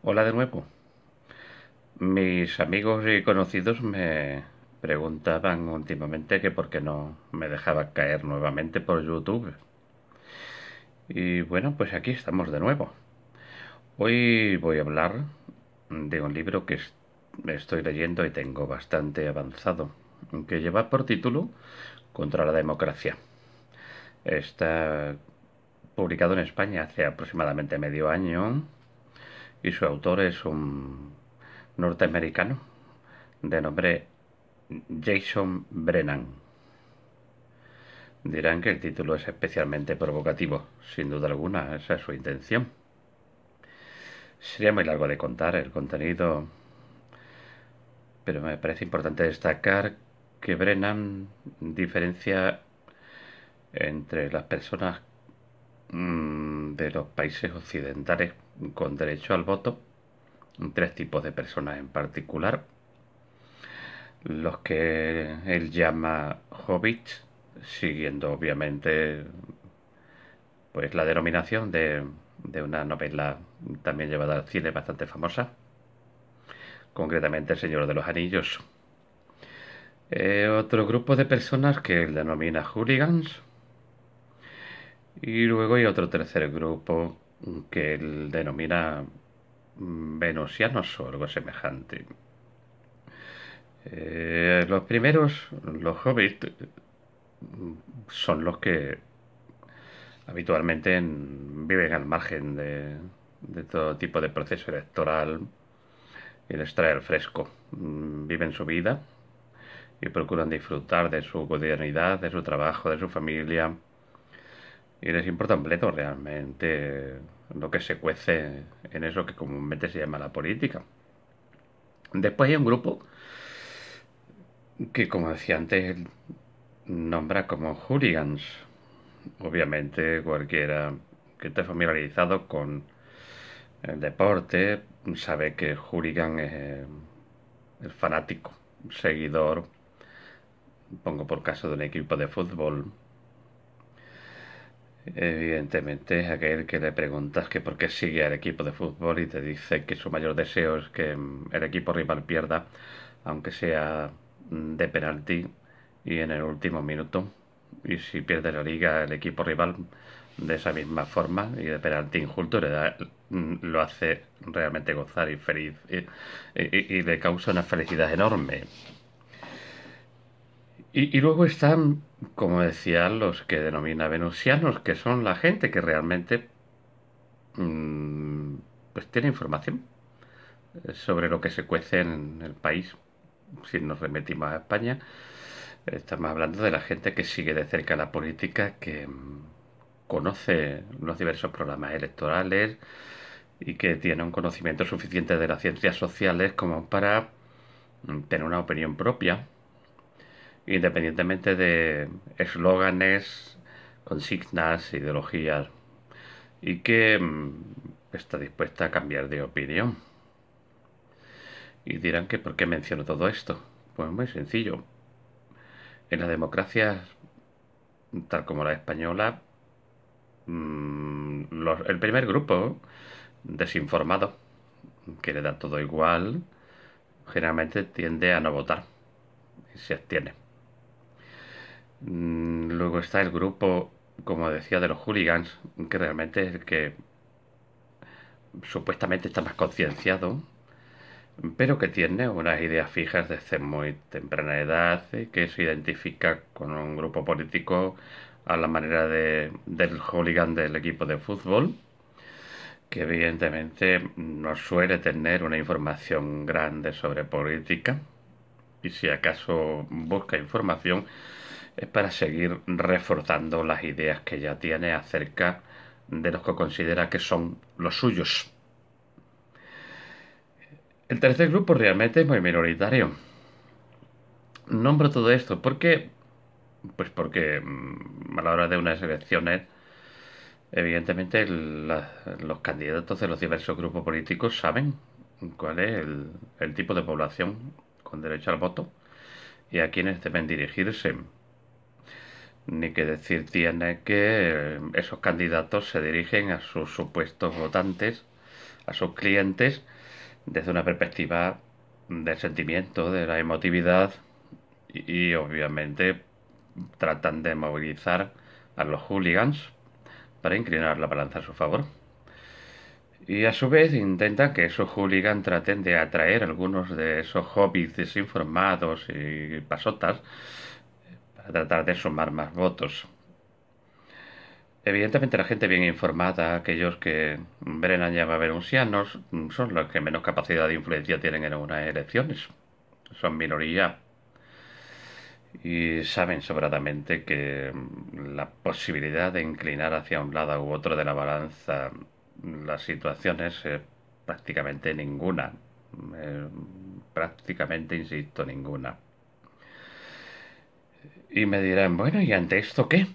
Hola de nuevo. Mis amigos y conocidos me preguntaban últimamente que por qué no me dejaba caer nuevamente por YouTube. Y bueno, pues aquí estamos de nuevo. Hoy voy a hablar de un libro que estoy leyendo y tengo bastante avanzado, que lleva por título Contra la democracia. Está publicado en España hace aproximadamente medio año y su autor es un norteamericano de nombre Jason Brennan. Dirán que el título es especialmente provocativo, sin duda alguna, esa es su intención. Sería muy largo de contar el contenido, pero me parece importante destacar que Brennan diferencia entre las personas de los países occidentales con derecho al voto, tres tipos de personas en particular, los que él llama hobbits, siguiendo obviamente pues la denominación de una novela también llevada al cine bastante famosa, concretamente El Señor de los Anillos. Otro grupo de personas que él denomina hooligans y luego hay otro tercer grupo que él denomina venusianos o algo semejante. Los primeros, los hobbits, son los que habitualmente viven al margen de todo tipo de proceso electoral y les trae el fresco. Viven su vida y procuran disfrutar de su cotidianidad, de su trabajo, de su familia. Y les importa un bledo realmente lo que se cuece en eso que comúnmente se llama la política. Después hay un grupo que, como decía antes, nombra como hooligans. Obviamente cualquiera que esté familiarizado con el deporte sabe que hooligan es el fanático, seguidor, pongo por caso de un equipo de fútbol. Evidentemente es aquel que le preguntas que por qué sigue al equipo de fútbol y te dice que su mayor deseo es que el equipo rival pierda, aunque sea de penalti y en el último minuto. Y si pierde la liga el equipo rival de esa misma forma y de penalti injusto lo hace realmente gozar y feliz y le causa una felicidad enorme. Y luego están, como decía, los que denomina venusianos, que son la gente que realmente mm, pues tiene información sobre lo que se cuece en el país. Si nos remitimos a España, estamos hablando de la gente que sigue de cerca la política, que conoce los diversos programas electorales y que tiene un conocimiento suficiente de las ciencias sociales como para tener una opinión propia independientemente de eslóganes, consignas, ideologías, y que está dispuesta a cambiar de opinión. Y dirán que ¿por qué menciono todo esto? Pues muy sencillo. En las democracias, tal como la española, el primer grupo, desinformado, que le da todo igual, generalmente tiende a no votar y se abstiene. Luego está el grupo, como decía, de los hooligans, que realmente es el que supuestamente está más concienciado, pero que tiene unas ideas fijas desde muy temprana edad y que se identifica con un grupo político a la manera del hooligan del equipo de fútbol, que evidentemente no suele tener una información grande sobre política y si acaso busca información es para seguir reforzando las ideas que ya tiene acerca de los que considera que son los suyos. El tercer grupo realmente es muy minoritario. Nombro todo esto porque, pues porque a la hora de unas elecciones, evidentemente los candidatos de los diversos grupos políticos saben cuál es el tipo de población con derecho al voto y a quienes deben dirigirse. Ni que decir tiene que esos candidatos se dirigen a sus supuestos votantes, a sus clientes desde una perspectiva del sentimiento, de la emotividad y obviamente tratan de movilizar a los hooligans para inclinar la balanza a su favor. Y a su vez intentan que esos hooligans traten de atraer a algunos de esos hobbies desinformados y pasotas para tratar de sumar más votos. Evidentemente la gente bien informada, aquellos que Brennan llama venusianos, son los que menos capacidad de influencia tienen en unas elecciones. Son minoría y saben sobradamente que la posibilidad de inclinar hacia un lado u otro de la balanza las situaciones es prácticamente ninguna. Prácticamente, insisto, ninguna. Y me dirán, bueno, ¿y ante esto qué?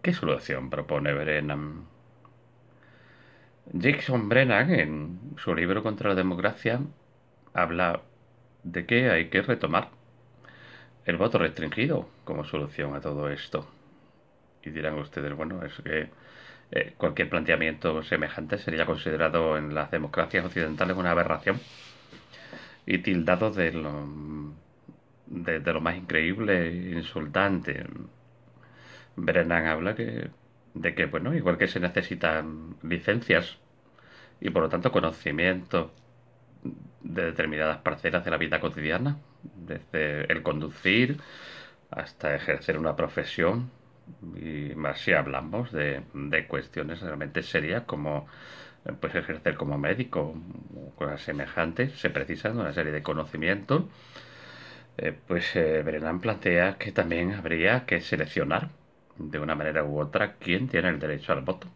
¿Qué solución propone Brennan? Jason Brennan, en su libro Contra la Democracia, habla de que hay que retomar el voto restringido como solución a todo esto. Y dirán ustedes, bueno, es que cualquier planteamiento semejante sería considerado en las democracias occidentales una aberración y tildado de lo más increíble e insultante. Brennan habla de que, bueno, igual que se necesitan licencias y por lo tanto conocimiento de determinadas parcelas de la vida cotidiana, desde el conducir hasta ejercer una profesión, y más si hablamos de cuestiones realmente serias como pues ejercer como médico o cosas semejantes, se precisan una serie de conocimientos. Brennan plantea que también habría que seleccionar de una manera u otra quién tiene el derecho al voto,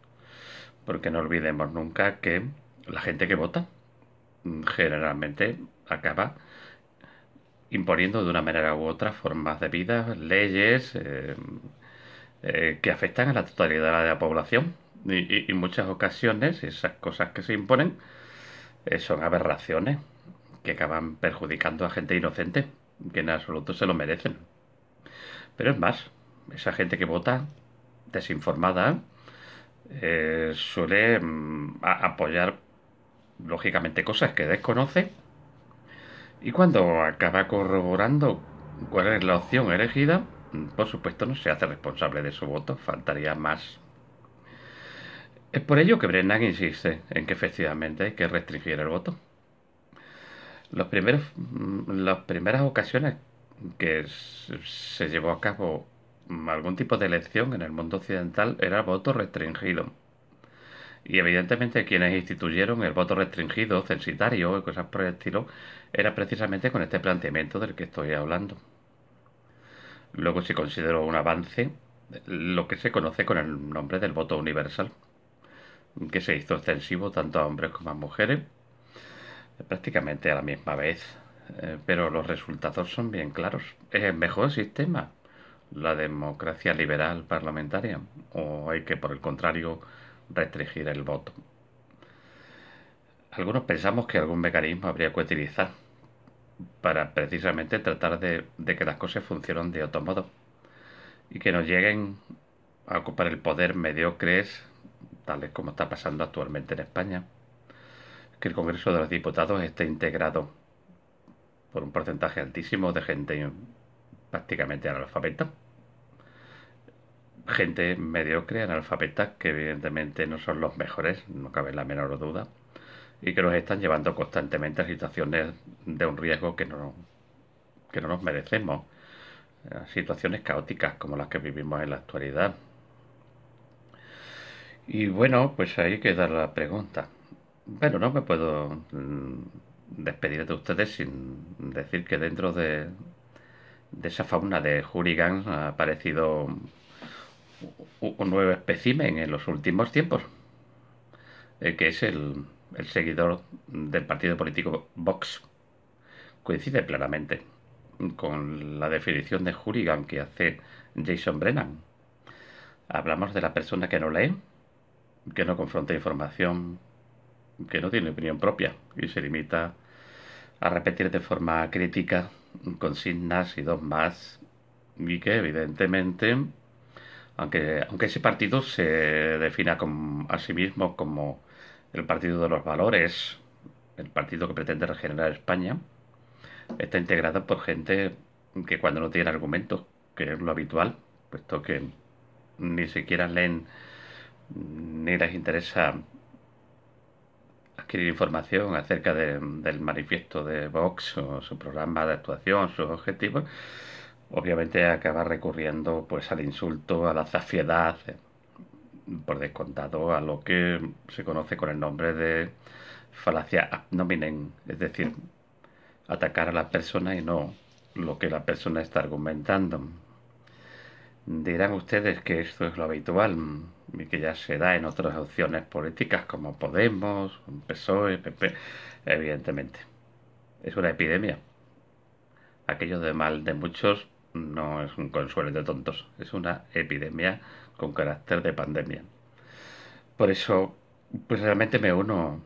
porque no olvidemos nunca que la gente que vota generalmente acaba imponiendo de una manera u otra formas de vida, leyes que afectan a la totalidad de la población. Y en muchas ocasiones esas cosas que se imponen son aberraciones que acaban perjudicando a gente inocente, que en absoluto se lo merecen. Pero es más, esa gente que vota desinformada suele apoyar lógicamente cosas que desconoce y cuando acaba corroborando cuál es la opción elegida, por supuesto no se hace responsable de su voto, faltaría más. Es por ello que Brennan insiste en que efectivamente hay que restringir el voto. Las primeras ocasiones que se llevó a cabo algún tipo de elección en el mundo occidental era el voto restringido. Y evidentemente quienes instituyeron el voto restringido, censitario y cosas por el estilo, era precisamente con este planteamiento del que estoy hablando. Luego se consideró un avance lo que se conoce con el nombre del voto universal, que se hizo extensivo tanto a hombres como a mujeres, prácticamente a la misma vez. Pero los resultados son bien claros. ¿Es el mejor sistema la democracia liberal parlamentaria? ¿O hay que, por el contrario, restringir el voto? Algunos pensamos que algún mecanismo habría que utilizar para precisamente tratar de que las cosas funcionen de otro modo y que no lleguen a ocupar el poder mediocres, tales como está pasando actualmente en España, que el Congreso de los Diputados esté integrado por un porcentaje altísimo de gente prácticamente analfabeta, gente mediocre, analfabeta, que evidentemente no son los mejores, no cabe la menor duda, y que nos están llevando constantemente a situaciones de un riesgo que no nos merecemos, a situaciones caóticas como las que vivimos en la actualidad. Y bueno, pues ahí queda la pregunta. Bueno, no me puedo despedir de ustedes sin decir que dentro de esa fauna de hooligans ha aparecido un nuevo espécimen en los últimos tiempos, que es el seguidor del partido político Vox. Coincide plenamente con la definición de hooligan que hace Jason Brennan. Hablamos de la persona que no lee, que no confronta información, que no tiene opinión propia y se limita a repetir de forma crítica consignas y dogmas y que evidentemente, aunque ese partido se defina a sí mismo como El Partido de los Valores, el partido que pretende regenerar España, está integrado por gente que cuando no tiene argumentos, que es lo habitual, puesto que ni siquiera leen ni les interesa adquirir información acerca del manifiesto de Vox o su programa de actuación, sus objetivos, obviamente acaba recurriendo pues al insulto, a la zafiedad, por descontado a lo que se conoce con el nombre de falacia ad nominem, es decir, atacar a la persona y no lo que la persona está argumentando. Dirán ustedes que esto es lo habitual y que ya se da en otras opciones políticas como Podemos, PSOE, PP. Evidentemente, es una epidemia. Aquello de mal de muchos no es un consuelo de tontos, es una epidemia con carácter de pandemia. Por eso, pues realmente me uno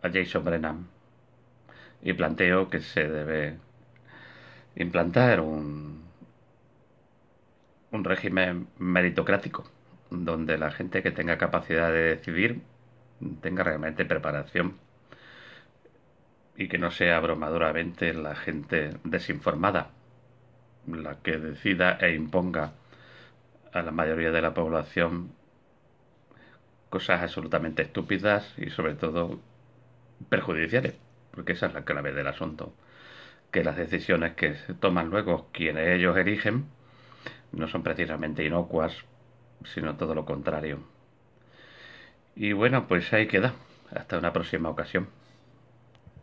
a Jason Brennan y planteo que se debe implantar un régimen meritocrático, donde la gente que tenga capacidad de decidir tenga realmente preparación y que no sea abrumadoramente la gente desinformada la que decida e imponga a la mayoría de la población cosas absolutamente estúpidas y sobre todo perjudiciales, porque esa es la clave del asunto, que las decisiones que se toman luego quienes ellos eligen no son precisamente inocuas, sino todo lo contrario. Y bueno, pues ahí queda. Hasta una próxima ocasión.